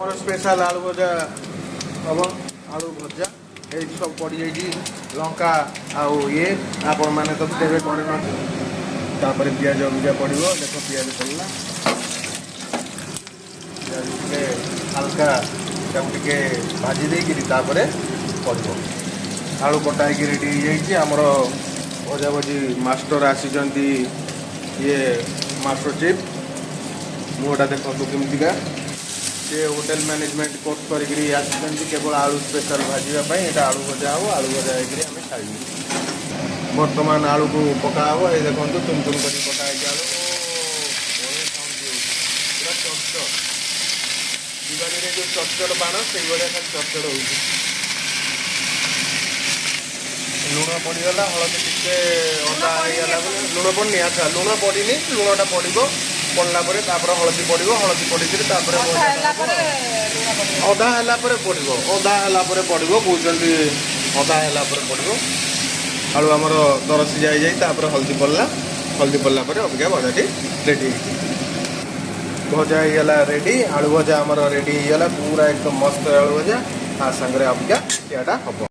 more special आलू भजा हम आलू भजा ये सब पड़ जाइए लंका आउ ये आपण मैंने तो देवे कर तापर पिज भुजा पड़ो देख पिज पड़ला पिज हल्का टे भाजी देकर पड़ो आलू कटाई रेडी हो आमर भजा भजी मास्टर आसी ये मास्टर चीफ मुहटा देखो केमतिका से होटेल मैनेजमेंट कोर्स करी केवल आलू स्पेशल भाजवाई यहाँ आलू भजा हम आलू भजा आम खाई बर्तमान आलू को पका हम ये देखो तुम तुम कर पका आलू पूरा चटचट दिवाली जो चटचट बाण से भाया खाली चटचट हो लुण पड़गला हलदी टे अदा होगा लुण पड़नी अच्छा लुण पड़नी लुणटा पड़ो पड़ला हलदी पड़ो हलदी पड़ी अदा है पड़ो अदा है पड़ो कौन अदा है पड़ो आलू आमर दरसी जापर हल्दी पड़ला अबिका भजाटी रेडी भजा होगा रेडी आलू भजा आमर रेडी होगा पूरा एकदम मस्त आलू भजा आ सांगे अबिका याटा हम